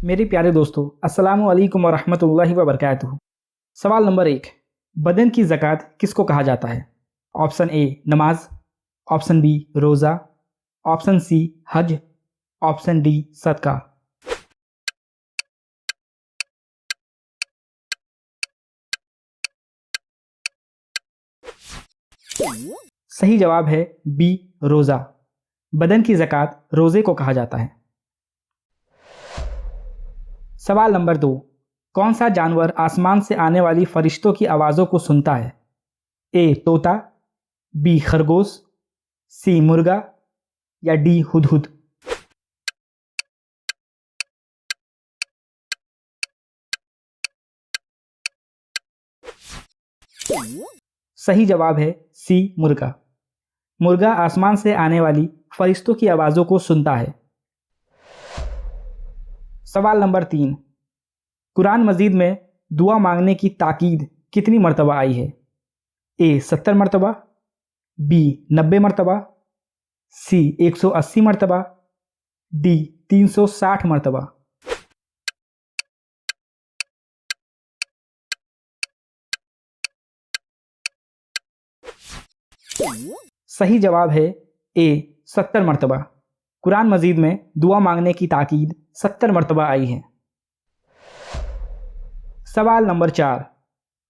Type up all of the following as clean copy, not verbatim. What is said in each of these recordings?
मेरे प्यारे दोस्तों, अस्सलामु अलैकुम वरहमतुल्लाहि वबरकातुहू। सवाल नंबर 1, बदन की ज़कात किसको कहा जाता है? ऑप्शन ए नमाज, ऑप्शन बी रोज़ा, ऑप्शन सी हज, ऑप्शन डी सदका। सही जवाब है बी रोज़ा। बदन की ज़कात रोज़े को कहा जाता है। सवाल नंबर 2, कौन सा जानवर आसमान से आने वाली फरिश्तों की आवाज़ों को सुनता है? ए तोता, बी खरगोश, सी मुर्गा या डी हुदहुद। सही जवाब है सी मुर्गा। मुर्गा आसमान से आने वाली फरिश्तों की आवाज़ों को सुनता है। सवाल नंबर 3, कुरान मजीद में दुआ मांगने की ताकीद कितनी मरतबा आई है? ए 70 मरतबा, बी 90 मरतबा, सी 180 मरतबा, डी 360 मरतबा। सही जवाब है ए 70 मरतबा। कुरान मजीद में दुआ मांगने की ताकीद 70 मरतबा आई है। सवाल नंबर 4,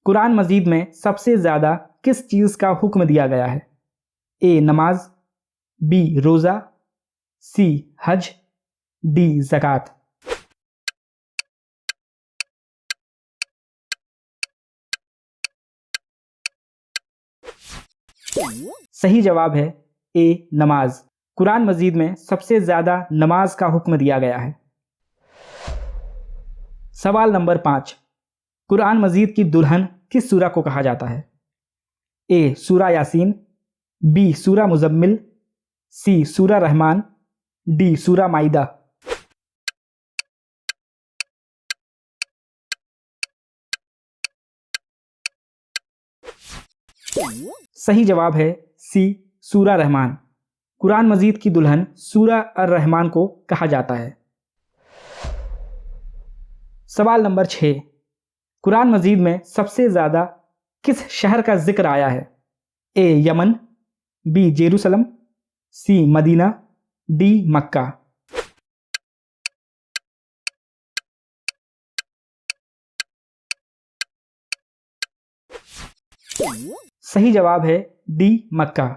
कुरान मजीद में सबसे ज़्यादा किस चीज़ का हुक्म दिया गया है? ए नमाज, बी रोज़ा, सी हज, डी ज़कात। सही जवाब है ए नमाज। कुरान मजीद में सबसे ज़्यादा नमाज का हुक्म दिया गया है। सवाल नंबर 5, कुरान मजीद की दुल्हन किस सूरा को कहा जाता है? ए सूरा यासीन, बी सूरा मुजम्मिल, सी सूरा रहमान, डी सूरा माइदा। सही जवाब है सी सूरा रहमान। कुरान मजीद की दुल्हन सूरा अर रहमान को कहा जाता है। सवाल नंबर 6, कुरान मजीद में सबसे ज़्यादा किस शहर का जिक्र आया है? ए यमन, बी जेरूसलम, सी मदीना, डी मक्का। सही जवाब है डी मक्का।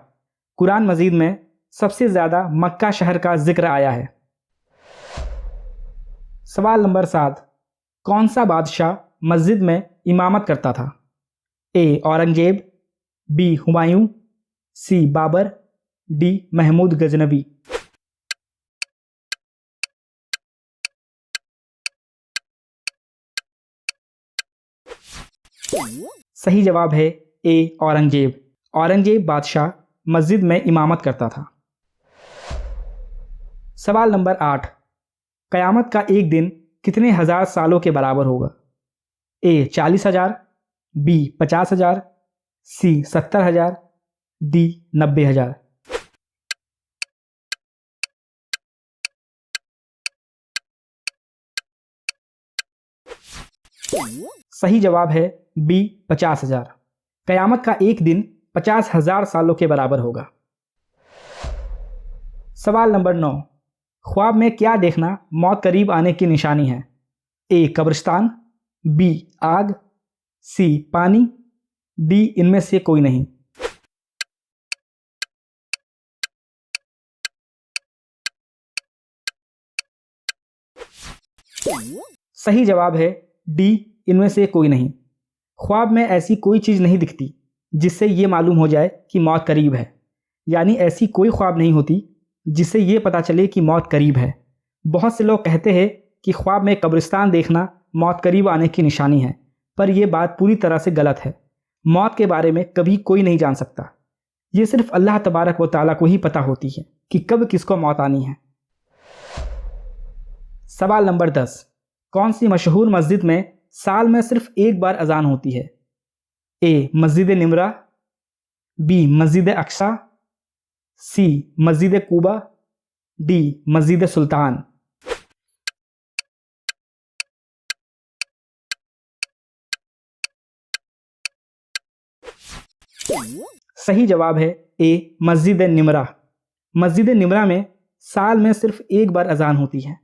कुरान मजीद में सबसे ज़्यादा मक्का शहर का जिक्र आया है। सवाल नंबर 7, कौन सा बादशाह मस्जिद में इमामत करता था? ए औरंगजेब, बी हुमायूं, सी बाबर, डी महमूद गजनबी। सही जवाब है ए औरंगजेब। औरंगजेब बादशाह मस्जिद में इमामत करता था। सवाल नंबर 8, क़यामत का एक दिन कितने हज़ार सालों के बराबर होगा? ए 40,000, बी 50,000, सी 70,000, डी 90,000। सही जवाब है बी 50,000। क़यामत का एक दिन 50,000 सालों के बराबर होगा। सवाल नंबर 9, ख्वाब में क्या देखना मौत करीब आने की निशानी है? ए कब्रिस्तान, बी आग, सी पानी, डी इनमें से कोई नहीं। सही जवाब है डी इनमें से कोई नहीं। ख्वाब में ऐसी कोई चीज़ नहीं दिखती जिससे ये मालूम हो जाए कि मौत करीब है। यानी ऐसी कोई ख्वाब नहीं होती जिससे ये पता चले कि मौत करीब है। बहुत से लोग कहते हैं कि ख्वाब में कब्रिस्तान देखना मौत करीब आने की निशानी है, पर यह बात पूरी तरह से गलत है। मौत के बारे में कभी कोई नहीं जान सकता। ये सिर्फ अल्लाह तबारक व तआला को ही पता होती है कि कब किसको मौत आनी है। सवाल नंबर 10, कौन सी मशहूर मस्जिद में साल में सिर्फ एक बार अजान होती है? ए मस्जिद निमरा, बी मस्जिद अक्सा, सी मस्जिद कूबा, डी मस्जिद सुल्तान। सही जवाब है ए मस्जिद निमरा। मस्जिद निमरा में साल में सिर्फ एक बार अजान होती है।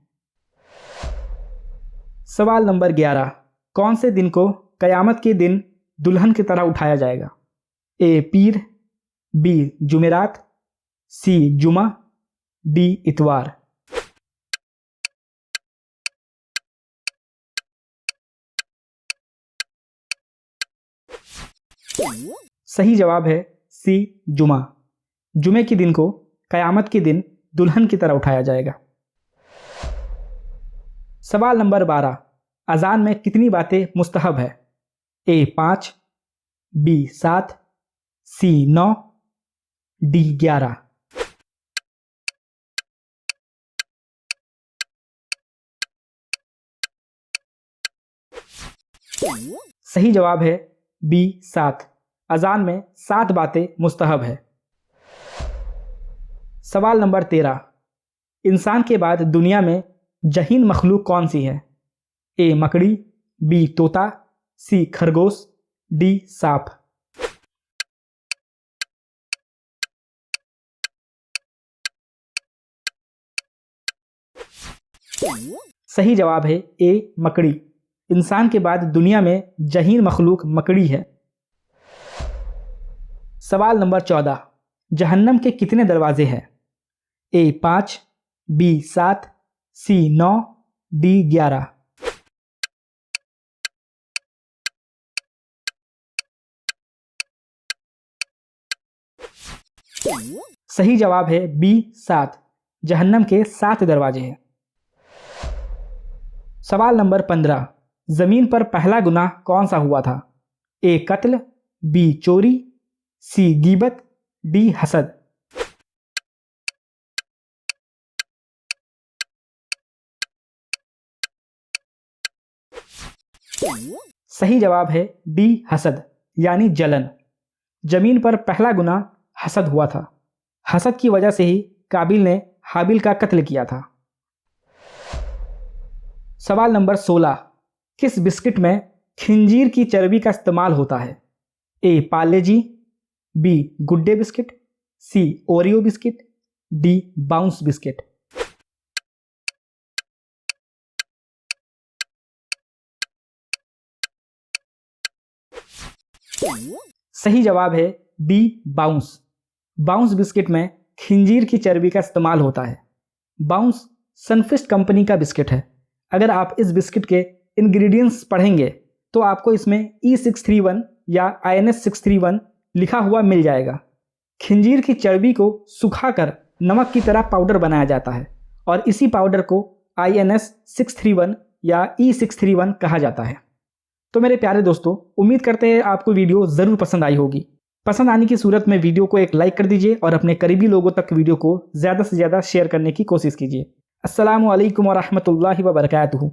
सवाल नंबर 11, कौन से दिन को कयामत के दिन दुल्हन की तरह उठाया जाएगा? ए पीर, बी जुमेरात, सी जुमा, डी इतवार। सही जवाब है सी जुमा। जुमे के दिन को कयामत के दिन दुल्हन की तरह उठाया जाएगा। सवाल नंबर 12, अजान में कितनी बातें मुस्तहब है? ए 5, बी 7, सी 9, डी 11। सही जवाब है बी 7। अजान में 7 बातें मुस्तहब है। सवाल नंबर 13, इंसान के बाद दुनिया में जहीन मखलूक कौन सी है? ए मकड़ी, बी तोता, सी खरगोश, डी सांप। सही जवाब है ए मकड़ी। इंसान के बाद दुनिया में जहीन मखलूक मकड़ी है। सवाल नंबर 14, जहन्नम के कितने दरवाजे हैं? ए 5, बी 7, सी 9, डी 11। सही जवाब है बी 7। जहन्नम के 7 दरवाजे हैं। सवाल नंबर 15, जमीन पर पहला गुनाह कौन सा हुआ था? ए कत्ल, बी चोरी, सी गीबत, डी हसद। सही जवाब है डी हसद, यानी जलन। जमीन पर पहला गुनाह हसद हुआ था। हसद की वजह से ही काबिल ने हाबिल का कत्ल किया था। सवाल नंबर 16, किस बिस्किट में खिंजीर की चर्बी का इस्तेमाल होता है? A Parle G, B Good Day biscuit, C Oreo biscuit, D Bounce biscuit. सही जवाब है डी बाउंस। बाउंस बिस्किट में खिंजीर की चर्बी का इस्तेमाल होता है। बाउंस सनफिस्ट कंपनी का बिस्किट है। अगर आप इस बिस्किट के इंग्रेडिएंट्स पढ़ेंगे तो आपको इसमें E631 या INS631 लिखा हुआ मिल जाएगा। खिंजीर की चर्बी को सुखाकर नमक की तरह पाउडर बनाया जाता है और इसी पाउडर को INS631 या E631 कहा जाता है। तो मेरे प्यारे दोस्तों, उम्मीद करते हैं आपको वीडियो ज़रूर पसंद आई होगी। पसंद आने की सूरत में वीडियो को एक लाइक कर दीजिए और अपने करीबी लोगों तक वीडियो को ज़्यादा से ज़्यादा शेयर करने की कोशिश कीजिए। अस्सलामु अलैकुम व रहमतुल्लाहि व बरकातुहू।